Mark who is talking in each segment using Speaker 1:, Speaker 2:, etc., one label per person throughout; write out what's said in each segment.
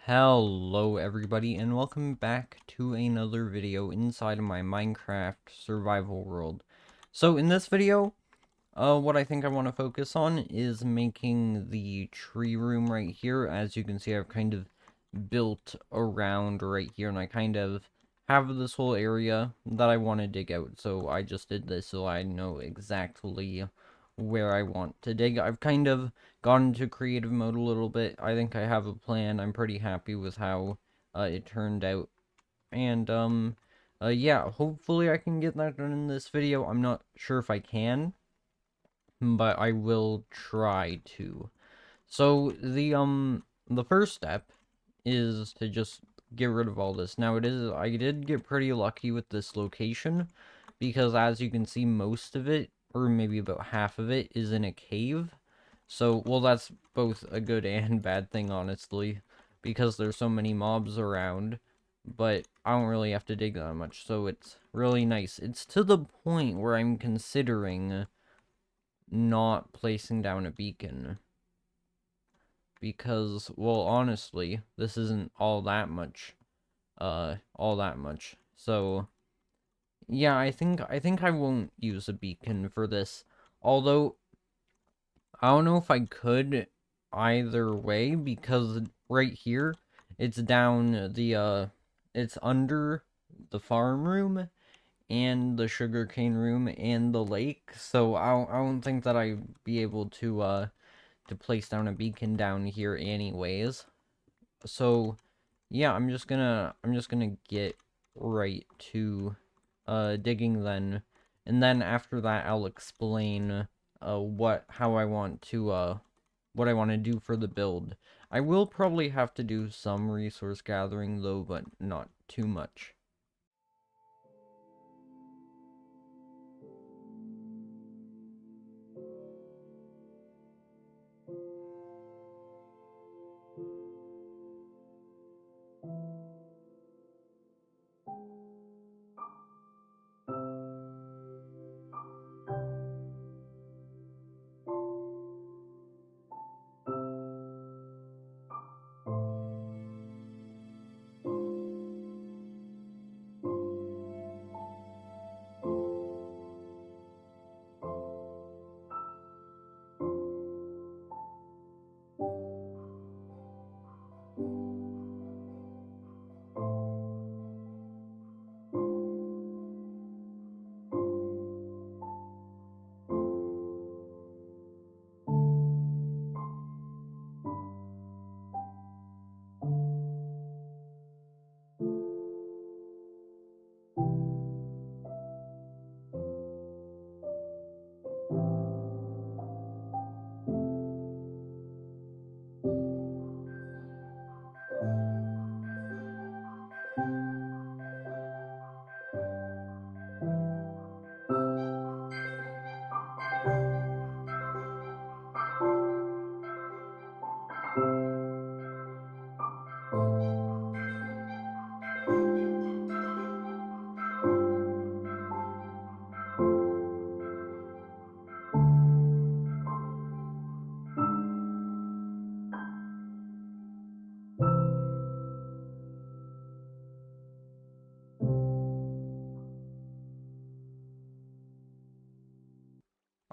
Speaker 1: Hello everybody and welcome back to another video inside of my Minecraft survival world. So in this video, what I think I want to focus on is making the tree room right here. As you can see, I've kind of built around right here, and I kind of have this whole area that I want to dig out. So I just did this so I know exactly where I want to dig. I've kind of gone into creative mode a little bit. I think I have a plan. I'm pretty happy with how it turned out. And yeah, hopefully I can get that done in this video. I'm not sure if I can, but I will try to. So the first step is to just get rid of all this. Now I did get pretty lucky with this location because as you can see, most of it, or maybe about half of it, is in a cave. So, well, that's both a good and bad thing, honestly, because there's so many mobs around, but I don't really have to dig that much, so it's really nice. It's to the point where I'm considering not placing down a beacon because, well, honestly, this isn't all that much. So, yeah, I think I won't use a beacon for this. Although I don't know if I could either way because right here it's down it's under the farm room and the sugarcane room and the lake. So I don't think that I'd be able to place down a beacon down here anyways. So yeah, I'm just gonna get right to digging then, and then after that I'll explain how I want to what I want to do for the build. I will probably have to do some resource gathering though, but not too much.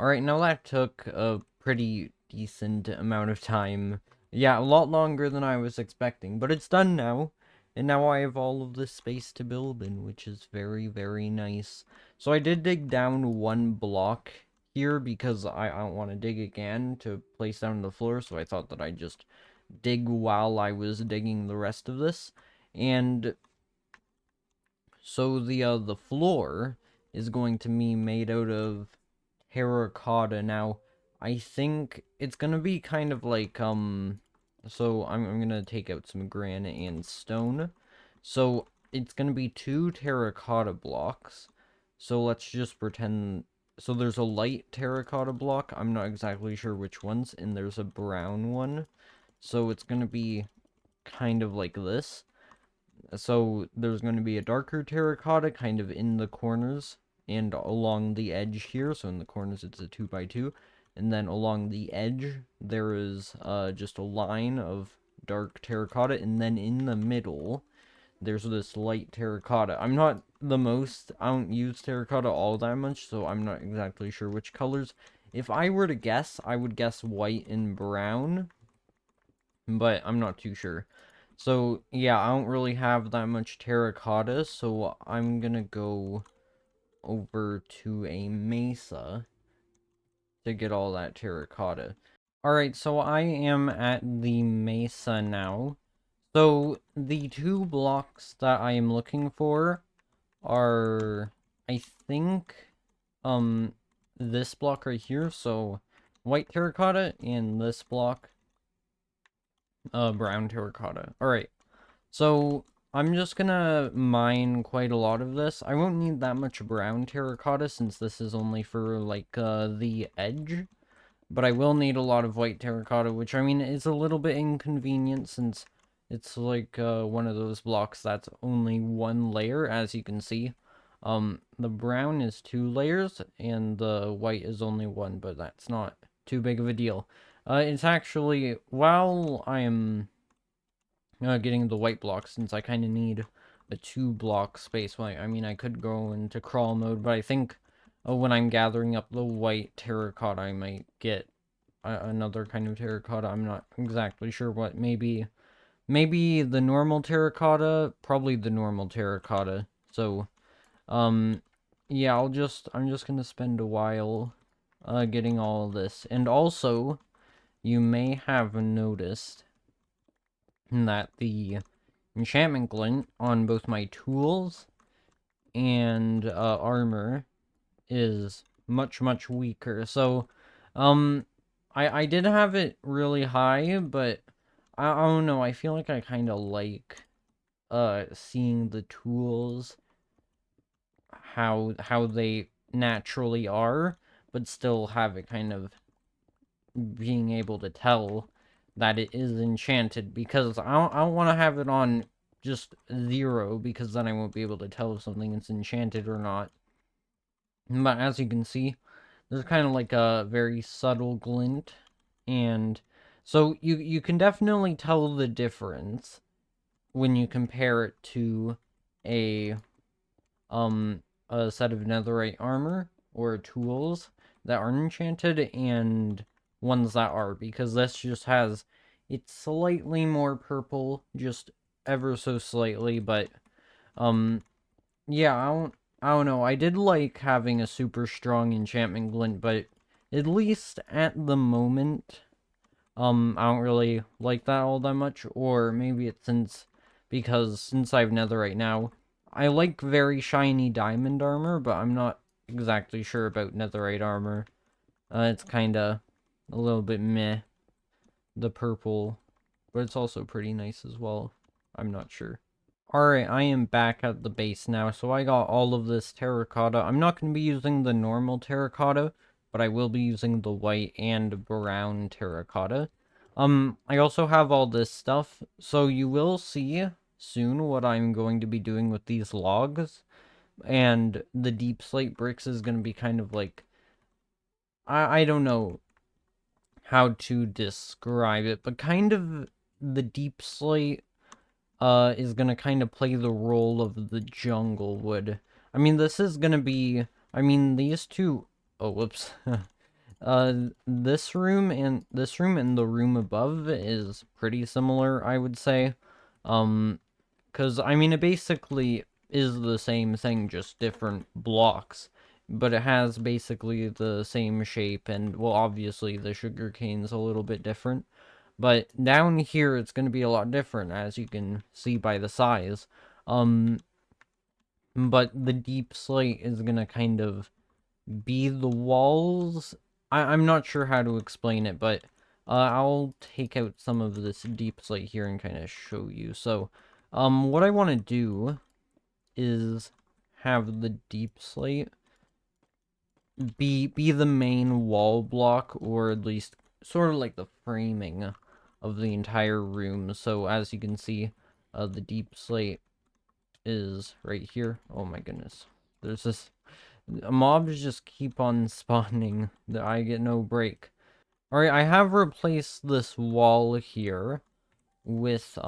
Speaker 1: Alright, now that took a pretty decent amount of time. Yeah, a lot longer than I was expecting, but it's done now. And now I have all of this space to build in, which is very, very nice. So I did dig down one block here because I don't want to dig again to place down the floor, so I thought that I'd just dig while I was digging the rest of this. And so the floor is going to be made out of terracotta. Now, I think it's gonna be kind of like, so I'm gonna take out some granite and stone. So, it's gonna be 2 terracotta blocks. So let's just pretend, so there's a light terracotta block, I'm not exactly sure which ones, and there's a brown one. So it's gonna be kind of like this. So there's going to be a darker terracotta kind of in the corners and along the edge here. So in the corners it's a 2x2. And then along the edge there is just a line of dark terracotta, and then in the middle, there's this light terracotta. I don't use terracotta all that much, so I'm not exactly sure which colors. If I were to guess, I would guess white and brown, but I'm not too sure. So, yeah, I don't really have that much terracotta, so I'm gonna go over to a mesa to get all that terracotta. Alright, so I am at the mesa now. So, the 2 blocks that I am looking for are, I think, this block right here, so white terracotta, and this block, brown terracotta. Alright, so I'm just gonna mine quite a lot of this. I won't need that much brown terracotta since this is only for, like, the edge. But I will need a lot of white terracotta, which, I mean, is a little bit inconvenient since it's, like, one of those blocks that's only 1 layer, as you can see. The brown is 2 layers, and the white is only 1, but that's not too big of a deal. It's actually, while I am getting the white block, since I kind of need a 2-block space, well, I mean, I could go into crawl mode, but I think when I'm gathering up the white terracotta, I might get another kind of terracotta. I'm not exactly sure what. Maybe the normal terracotta. Probably the normal terracotta. So, yeah, I'm just gonna spend a while, getting all of this. And also, you may have noticed that the enchantment glint on both my tools and armor is much weaker. So, I did have it really high, but I don't know. I feel like I kind of like seeing the tools how they naturally are, but still have it kind of being able to tell that it is enchanted, because I don't want to have it on just 0, because then I won't be able to tell if something is enchanted or not. But as you can see, there's kind of like a very subtle glint, and so you can definitely tell the difference when you compare it to a a set of netherite armor or tools that aren't enchanted and ones that are, because this just has, it's slightly more purple, just ever so slightly, but yeah, I don't know. I did like having a super strong enchantment glint, but at least at the moment, I don't really like that all that much. Or maybe it's since I have netherite now, I like very shiny diamond armor, but I'm not exactly sure about netherite armor. It's kinda a little bit meh, the purple, but it's also pretty nice as well. I'm not sure. Alright, I am back at the base now, so I got all of this terracotta. I'm not going to be using the normal terracotta, but I will be using the white and brown terracotta. I also have all this stuff, so you will see soon what I'm going to be doing with these logs. And the deep slate bricks is going to be kind of like, I don't know how to describe it, but kind of the deep slate is gonna kind of play the role of the jungle would. I mean, this is gonna be, I mean, these two, oh, whoops. This room and the room above is pretty similar, I would say. Because, I mean, it basically is the same thing, just different blocks. But it has basically the same shape, and, well, obviously the sugarcane's a little bit different. But down here, it's going to be a lot different, as you can see by the size. But the deep slate is going to kind of be the walls. I'm not sure how to explain it, but I'll take out some of this deep slate here and kind of show you. So, what I want to do is have the deep slate be the main wall block, or at least sort of like the framing of the entire room. So as you can see, the deep slate is right here. Oh my goodness. There's this, mobs just keep on spawning that I get no break. Alright, I have replaced this wall here. with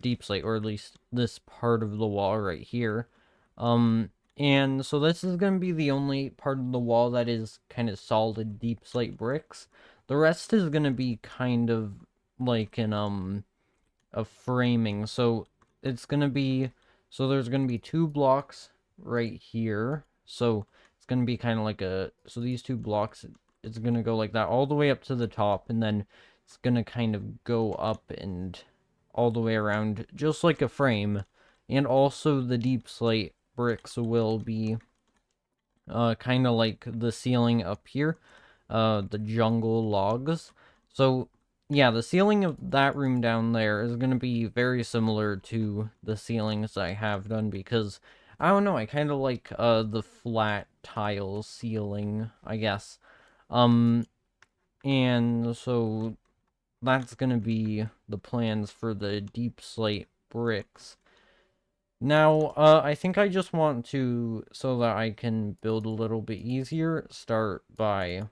Speaker 1: deep slate, or at least this part of the wall right here. And so this is going to be the only part of the wall that is kind of solid deep slate bricks. The rest is going to be kind of like a framing. So it's going to be, so there's going to be 2 blocks right here. So it's going to be kind of like so these 2 blocks, it's going to go like that all the way up to the top, and then it's going to kind of go up and all the way around, just like a frame. And also the deep slate bricks will be kind of like the ceiling up here, the jungle logs. So yeah, the ceiling of that room down there is going to be very similar to the ceilings I have done, because I don't know, I kind of like the flat tile ceiling, I guess. And so that's going to be the plans for the deep slate bricks. Now, I think I just want to, so that I can build a little bit easier, start by,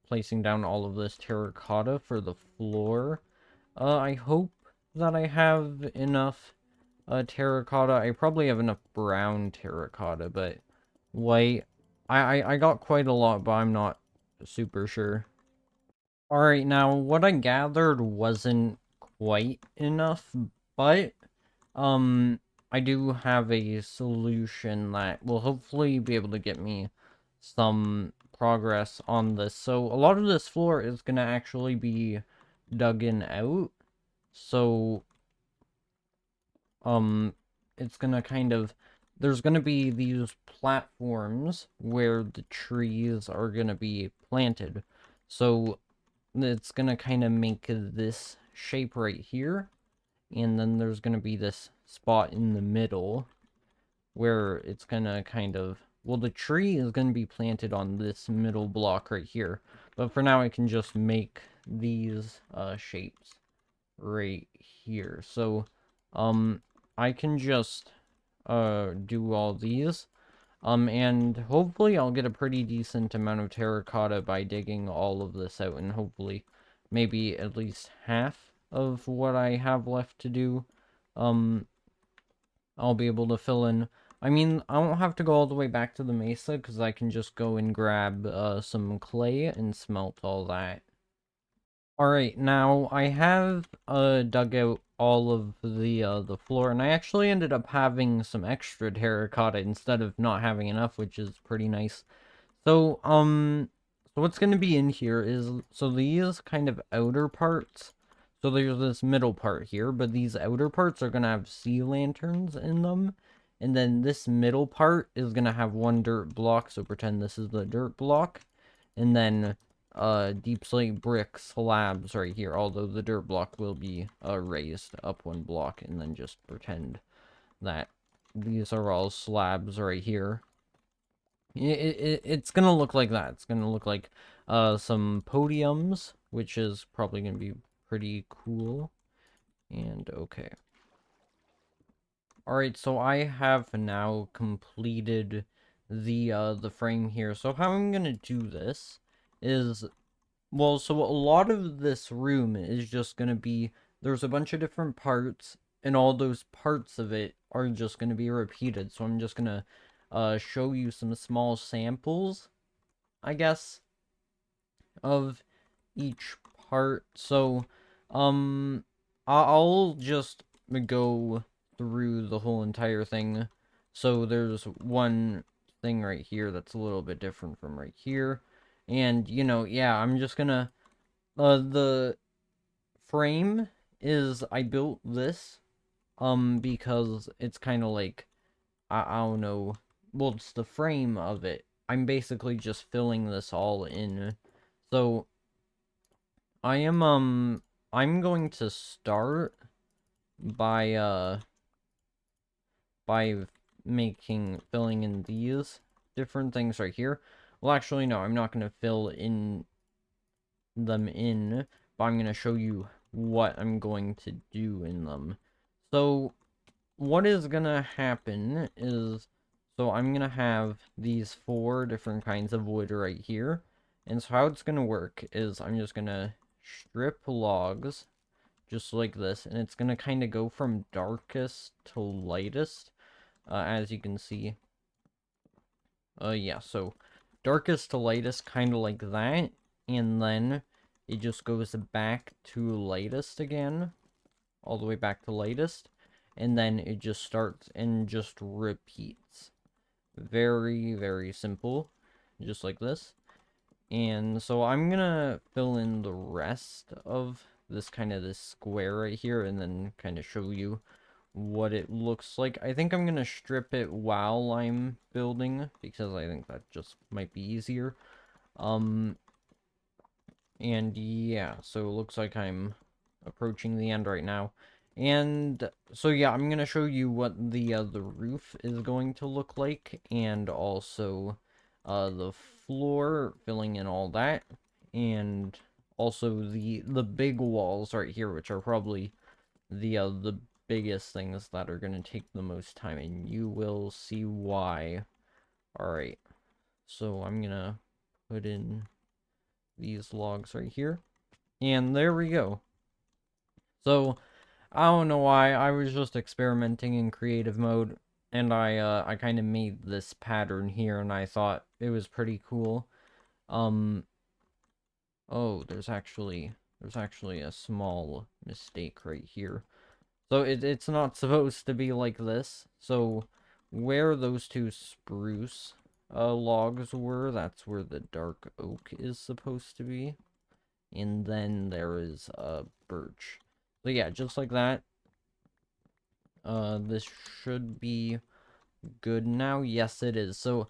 Speaker 1: placing down all of this terracotta for the floor. I hope that I have enough, terracotta. I probably have enough brown terracotta, but white, I got quite a lot, but I'm not super sure. Alright, now, what I gathered wasn't quite enough, but I do have a solution that will hopefully be able to get me some progress on this. So a lot of this floor is going to actually be dug in out. So, it's going to kind of, there's going to be these platforms where the trees are going to be planted. So it's going to kind of make this shape right here. And then there's going to be this spot in the middle where it's going to kind of, well, the tree is going to be planted on this middle block right here. But for now, I can just make these shapes right here. So, I can just do all these. And hopefully I'll get a pretty decent amount of terracotta by digging all of this out, and hopefully maybe at least half of what I have left to do, I'll be able to fill in. I mean, I won't have to go all the way back to the mesa, because I can just go and grab some clay and smelt all that. Alright, now I have dug out all of the floor, and I actually ended up having some extra terracotta instead of not having enough, which is pretty nice. So, so what's going to be in here is, so these kind of outer parts, so there's this middle part here, but these outer parts are going to have sea lanterns in them, and then this middle part is going to have 1 dirt block, so pretend this is the dirt block, and then deep slate brick slabs right here, although the dirt block will be raised up 1 block, and then just pretend that these are all slabs right here. It's gonna look like that. It's gonna look like some podiums, which is probably gonna be pretty cool. And okay. Alright, so I have now completed the frame here. So how I'm gonna do this is, well, so a lot of this room is just gonna be, there's a bunch of different parts, and all those parts of it are just gonna be repeated. So I'm just gonna show you some small samples, I guess, of each part. So, I'll just go through the whole entire thing. So there's one thing right here that's a little bit different from right here. And, you know, yeah, I'm just gonna, the frame is, I built this, because it's kind of like, I don't know, well, it's the frame of it. I'm basically just filling this all in. So, I'm going to start by filling in these different things right here. Well, actually, no, I'm not going to fill in them in, but I'm going to show you what I'm going to do in them. So, what is going to happen is, so I'm going to have these 4 different kinds of wood right here. And so how it's going to work is, I'm just going to strip logs, just like this, and it's gonna kind of go from darkest to lightest, as you can see. Yeah, so darkest to lightest, kind of like that, and then it just goes back to lightest again, all the way back to lightest, and then it just starts and just repeats. Very, very simple, just like this. And so I'm gonna fill in the rest of this this square right here, and then kind of show you what it looks like. I think I'm gonna strip it while I'm building, because I think that just might be easier. And yeah, so it looks like I'm approaching the end right now. And so yeah, I'm gonna show you what the roof is going to look like, and also the floor, filling in all that, and also the big walls right here, which are probably the biggest things that are gonna take the most time, and you will see why. Alright, so I'm gonna put in these logs right here, and there we go. So I don't know why, I was just experimenting in creative mode, and I kind of made this pattern here, and I thought it was pretty cool. Oh, there's actually a small mistake right here. So it's not supposed to be like this. So where those two spruce logs were, that's where the dark oak is supposed to be. And then there is birch. So yeah, just like that. This should be good now. Yes, it is. So,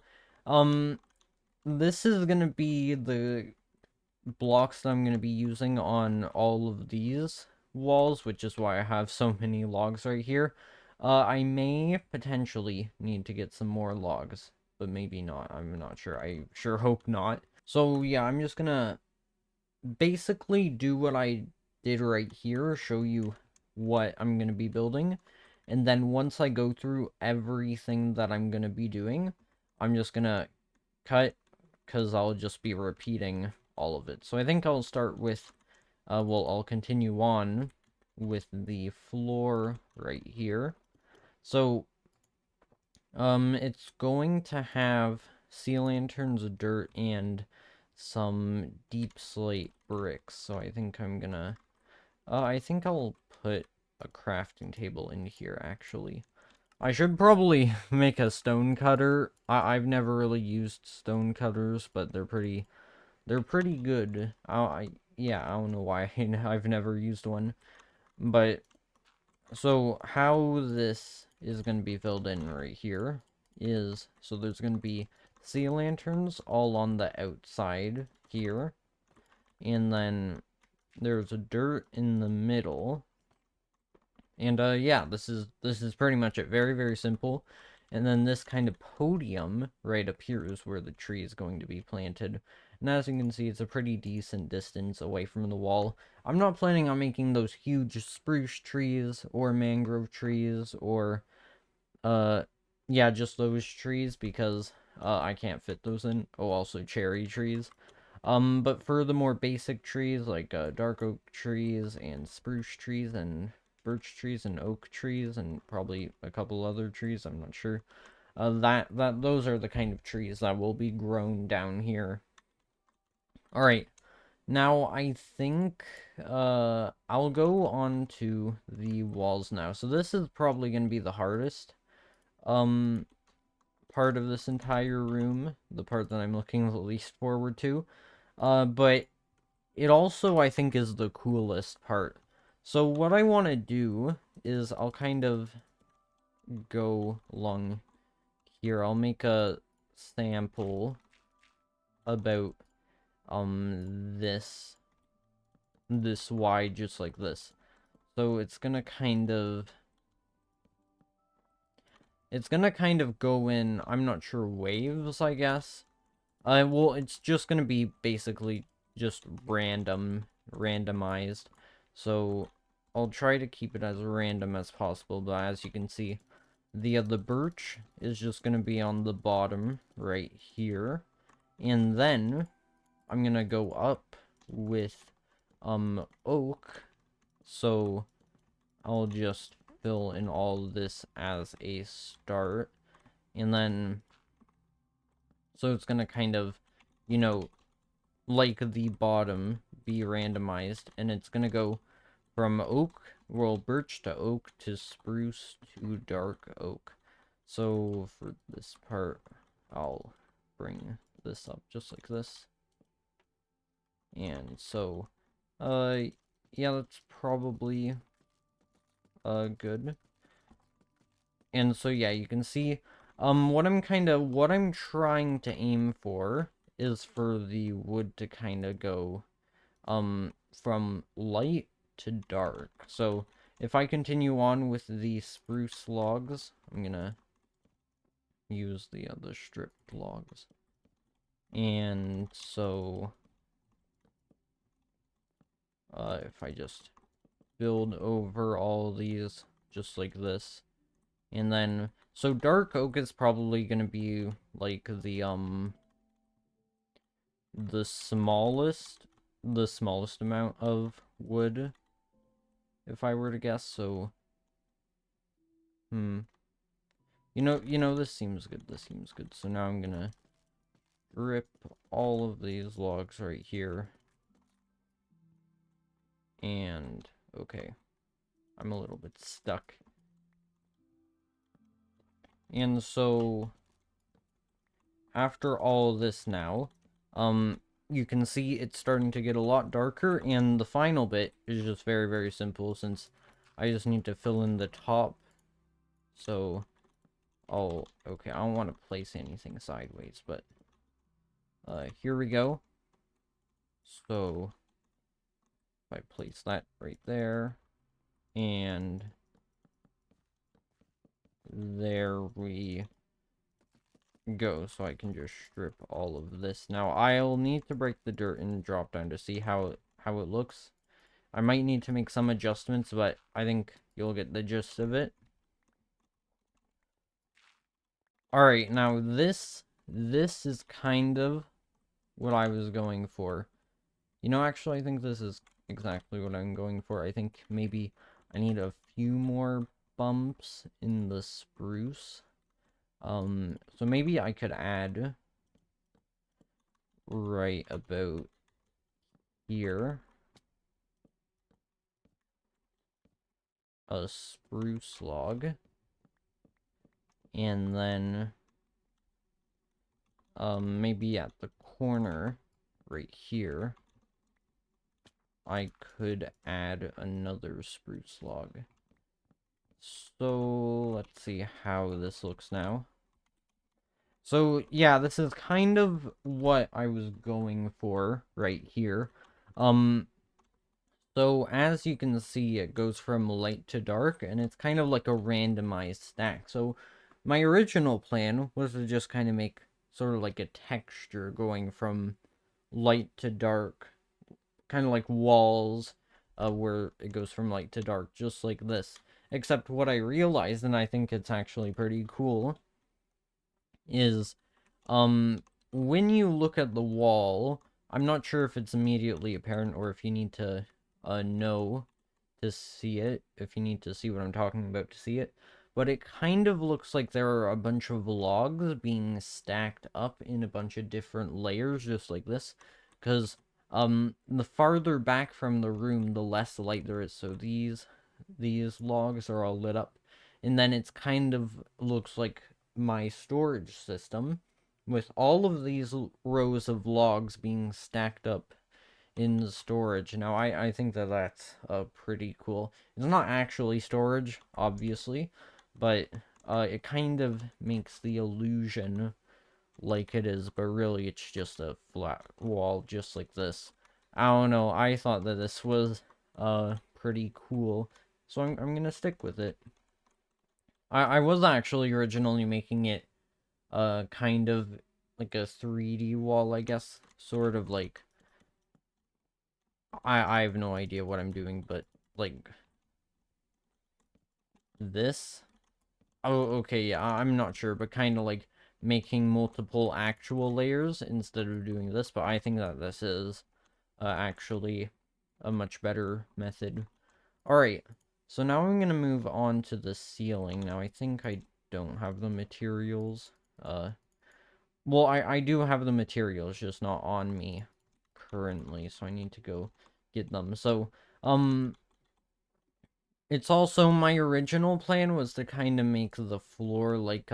Speaker 1: this is gonna be the blocks that I'm gonna be using on all of these walls, which is why I have so many logs right here. I may potentially need to get some more logs, but maybe not. I'm not sure. I sure hope not. So yeah, I'm just gonna basically do what I did right here, show you what I'm going to be building, and then once I go through everything that I'm going to be doing, I'm just going to cut, because I'll just be repeating all of it. So I think I'll start with, well, I'll continue on with the floor right here. So, it's going to have sea lanterns, dirt, and some deep slate bricks. So I think I'm gonna, I think I'll put a crafting table in here, actually. I should probably make a stone cutter. I've never really used stone cutters, but they're pretty good. Yeah, I don't know why I've never used one. But, so how this is going to be filled in right here is, so there's going to be sea lanterns all on the outside here, and then there's a dirt in the middle, and yeah, this is pretty much it. Very, very simple. And then this kind of podium right up here is where the tree is going to be planted. And as you can see, it's a pretty decent distance away from the wall. I'm not planning on making those huge spruce trees or mangrove trees or yeah, just those trees, because I can't fit those in. Oh, also cherry trees. But for the more basic trees, like dark oak trees and spruce trees and birch trees and oak trees and probably a couple other trees, I'm not sure. Those are the kind of trees that will be grown down here. All right. Now I think I'll go on to the walls now. So this is probably going to be the hardest part of this entire room, the part that I'm looking the least forward to. But it also, I think, is the coolest part. So what I want to do is I'll kind of go along here. I'll make a sample about this wide, just like this. So it's gonna kind of go in, I'm not sure, waves, I guess. Well, it's just gonna be basically just randomized. So I'll try to keep it as random as possible, but as you can see, the birch is just gonna be on the bottom right here. And then I'm gonna go up with oak. So I'll just fill in all of this as a start. And then, so it's gonna kind of, you know, like the bottom be randomized. And it's gonna go from oak, well, birch to oak to spruce to dark oak. So for this part, I'll bring this up just like this. And so, yeah, that's probably, good. And so, yeah, you can see, what I'm trying to aim for is for the wood to kind of go, from light to dark. So, if I continue on with the spruce logs, I'm gonna use the other stripped logs. And so, if I just build over all these just like this, and then, so dark oak is probably gonna be like the smallest amount of wood, if I were to guess. So, this seems good. This seems good. So now I'm gonna rip all of these logs right here. And, okay. I'm a little bit stuck. And so, after all this now, you can see it's starting to get a lot darker, and the final bit is just very, very simple, since I just need to fill in the top. So, okay, I don't want to place anything sideways, but, here we go. So, if I place that right there, and there we go. So I can just strip all of this. Now, I'll need to break the dirt and drop down to see how it looks. I might need to make some adjustments, but I think you'll get the gist of it. Alright, now this is kind of what I was going for. Actually, I think this is exactly what I'm going for. I think maybe I need a few more bumps in the spruce. So maybe I could add right about here a spruce log, and then maybe at the corner right here I could add another spruce log. So let's see how this looks now. So yeah, this is kind of what I was going for right here. So as you can see, it goes from light to dark, and it's kind of like a randomized stack. So my original plan was to just kind of make sort of like a texture going from light to dark, kind of like walls, where it goes from light to dark, just like this. Except what I realized, and I think it's actually pretty cool, is, when you look at the wall, I'm not sure if it's immediately apparent or if you need to, know to see it, if you need to see what I'm talking about to see it, but it kind of looks like there are a bunch of logs being stacked up in a bunch of different layers, just like this, because, the farther back from the room, the less light there is, so these logs are all lit up, and then it's kind of looks like my storage system, with all of these rows of logs being stacked up in the storage. Now, I think that that's pretty cool. It's not actually storage, obviously, but it kind of makes the illusion like it is, but really it's just a flat wall, just like this. I don't know, I thought that this was pretty cool, so I'm gonna stick with it. I was actually originally making it kind of like a 3D wall, I guess, sort of like, I have no idea what I'm doing, but like this. Oh, okay, yeah, I'm not sure, but kind of like making multiple actual layers instead of doing this, but I think that this is actually a much better method. Alright, so now I'm gonna move on to the ceiling. Now, I think I don't have the materials. Well, I do have the materials, just not on me currently, so I need to go get them. So, it's also my original plan was to kind of make the floor like,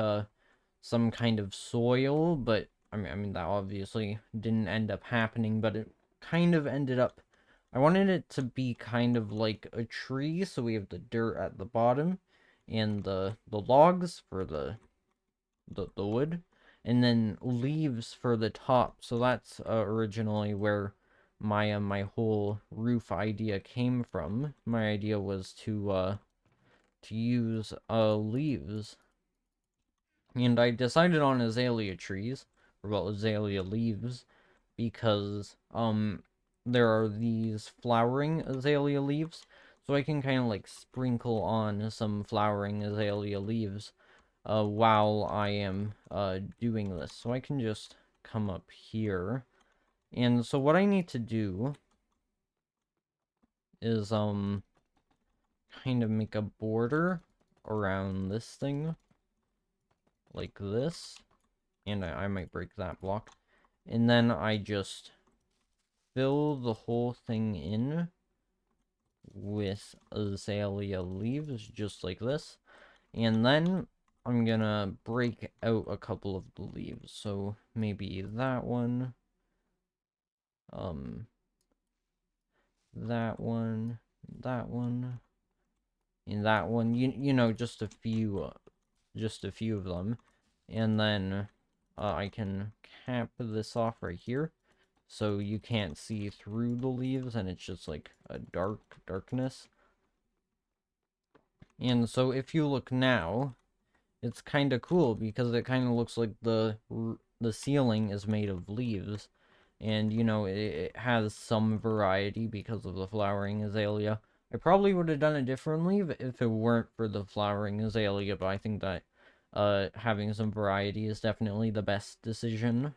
Speaker 1: some kind of soil, but, I mean, that obviously didn't end up happening, but it kind of ended up, I wanted it to be kind of like a tree, so we have the dirt at the bottom, and the logs for the wood, and then leaves for the top. So that's originally where my whole roof idea came from. My idea was to use leaves, and I decided on azalea trees, or well, azalea leaves, because there are these flowering azalea leaves, so I can kind of like sprinkle on some flowering azalea leaves while I am doing this. So I can just come up here. And so what I need to do is kind of make a border around this thing like this. And I might break that block. And then I just fill the whole thing in with azalea leaves just like this. And then I'm gonna break out a couple of the leaves. So maybe that one. That one, that one, and that one. You know, just a few of them. And then I can cap this off right here, so you can't see through the leaves, and it's just like a darkness. And so if you look now, it's kind of cool because it kind of looks like the ceiling is made of leaves. And, you know, it has some variety because of the flowering azalea. I probably would have done it differently if it weren't for the flowering azalea, but I think that having some variety is definitely the best decision.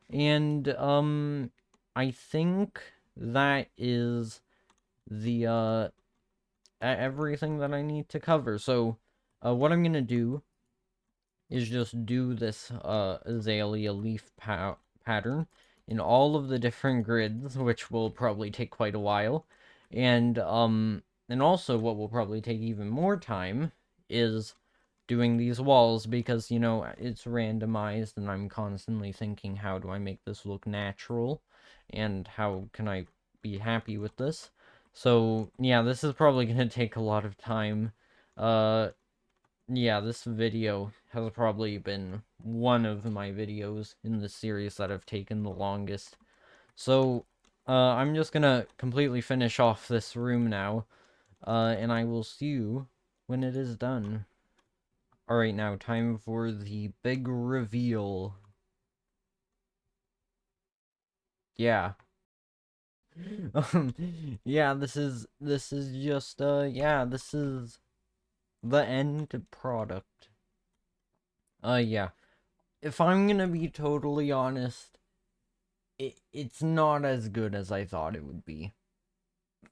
Speaker 1: And, I think that is the, everything that I need to cover. So, what I'm gonna do is just do this azalea leaf pattern in all of the different grids, which will probably take quite a while. And also what will probably take even more time is doing these walls, because, you know, it's randomized and I'm constantly thinking, how do I make this look natural and how can I be happy with this? So yeah, this is probably going to take a lot of time. Yeah, this video has probably been one of my videos in the series that have taken the longest. So, I'm just gonna completely finish off this room now, and I will see you when it is done. Alright, now time for the big reveal. Yeah. Yeah, this is just, yeah, this is the end product. Yeah. If I'm gonna be totally honest, it's not as good as I thought it would be.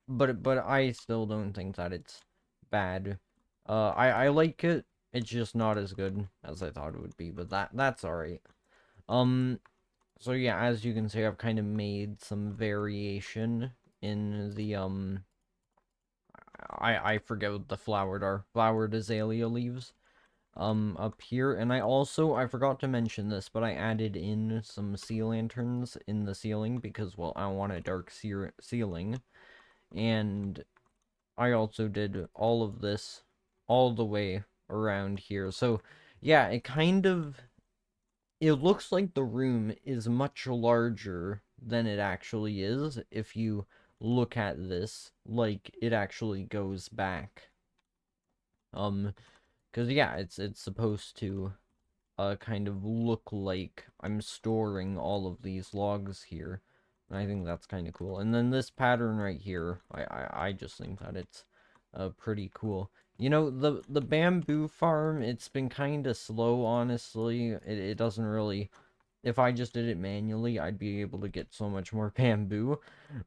Speaker 1: But I still don't think that it's bad. I like it. It's just not as good as I thought it would be, but that's alright. Um so yeah, as you can see, I've kind of made some variation in the I forget what the flowered azalea leaves up here. And I forgot to mention this, but I added in some sea lanterns in the ceiling because, well, I want a dark ceiling. And I also did all of this all the way around here. So yeah, it looks like the room is much larger than it actually is if you look at this like it actually goes back. Because yeah, it's supposed to kind of look like I'm storing all of these logs here. And I think that's kind of cool. And then this pattern right here, I just think that it's pretty cool. You know, the bamboo farm, it's been kind of slow, honestly. It doesn't really if I just did it manually, I'd be able to get so much more bamboo.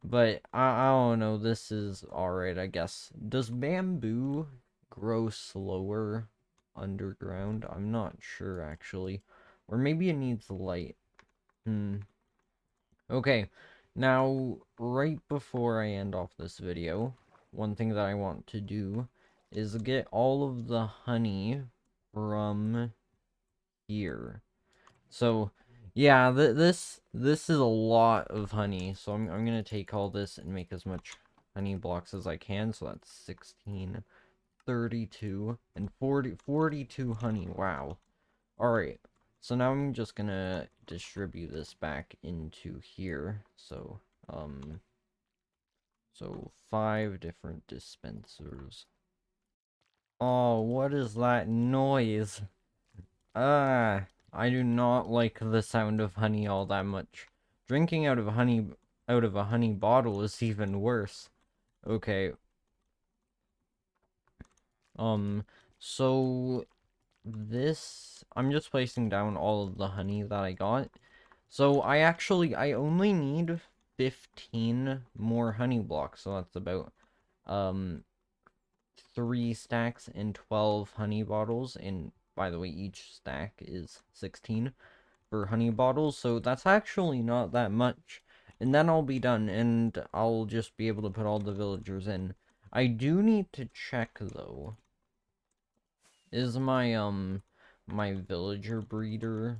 Speaker 1: But I don't know, this is alright, I guess. Does bamboo grow slower underground? I'm not sure, actually. Or maybe it needs light. Okay, now, right before I end off this video, one thing that I want to do is get all of the honey from here. So, yeah, this is a lot of honey. So I'm gonna take all this and make as much honey blocks as I can. So that's 16, 32, and 42 honey. Wow. Alright. So now I'm just gonna distribute this back into here. So 5 different dispensers. Oh, what is that noise? Ah, I do not like the sound of honey all that much. Drinking out of a honey bottle is even worse. Okay. So this I'm just placing down all of the honey that I got. So I only need 15 more honey blocks, so that's about um 3 stacks and 12 honey bottles, and by the way, each stack is 16 for honey bottles, so that's actually not that much. And then I'll be done, and I'll just be able to put all the villagers in. I do need to check, though. Is my villager breeder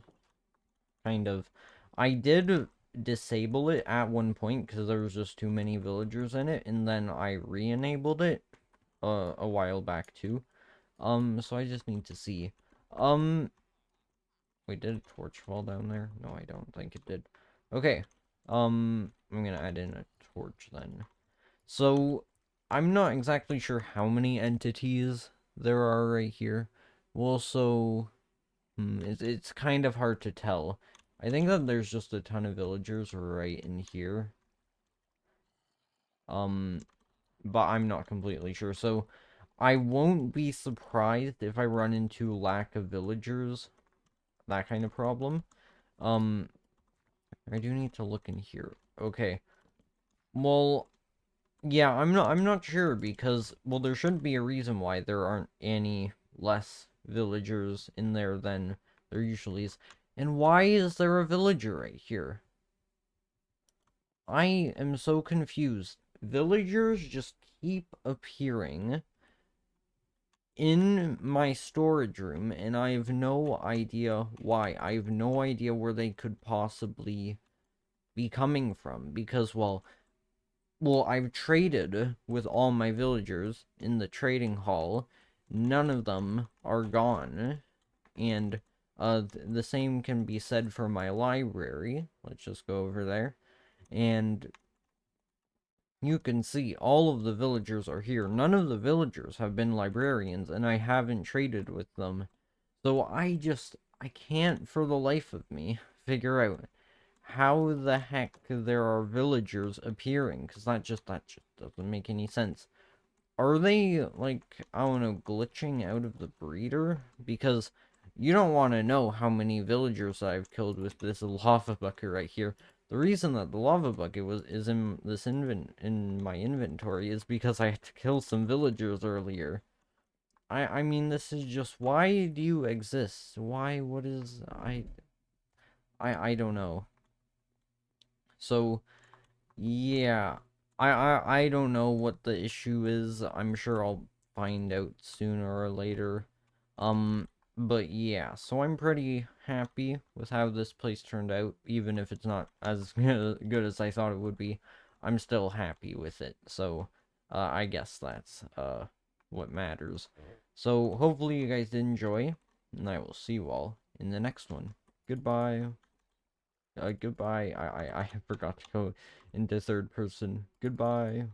Speaker 1: kind of... I did disable it at one point, because there was just too many villagers in it, and then I re-enabled it, a while back, too. So I just need to see. Wait, did a torch fall down there? No, I don't think it did. Okay. I'm gonna add in a torch then. So, I'm not exactly sure how many entities there are right here. Well, so, it's kind of hard to tell. I think that there's just a ton of villagers right in here. But I'm not completely sure. So, I won't be surprised if I run into lack of villagers. That kind of problem. Um, I do need to look in here. Okay. Well, yeah, I'm not sure because, well, there should be a reason why there aren't any less villagers in there than there usually is. And why is there a villager right here? I am so confused. Villagers just keep appearing in my storage room, and I have no idea why. I have no idea where they could possibly be coming from, because, well, I've traded with all my villagers in the trading hall. None of them are gone. And the same can be said for my library. Let's just go over there. And you can see all of the villagers are here. None of the villagers have been librarians, and I haven't traded with them. So I can't for the life of me figure out how the heck there are villagers appearing, because that just doesn't make any sense. Are they, like, I don't know, glitching out of the breeder? Because you don't want to know how many villagers I've killed with this lava bucket right here. The reason that the lava bucket is in this in my inventory is because I had to kill some villagers earlier. I mean, this is just, why do you exist? Why, what is, I don't know. So, yeah, I don't know what the issue is. I'm sure I'll find out sooner or later. But yeah, so I'm pretty happy with how this place turned out, even if it's not as good as I thought it would be. I'm still happy with it. So, I guess that's what matters. So, hopefully you guys did enjoy, and I will see you all in the next one. Goodbye. Goodbye. I forgot to go into third person. Goodbye.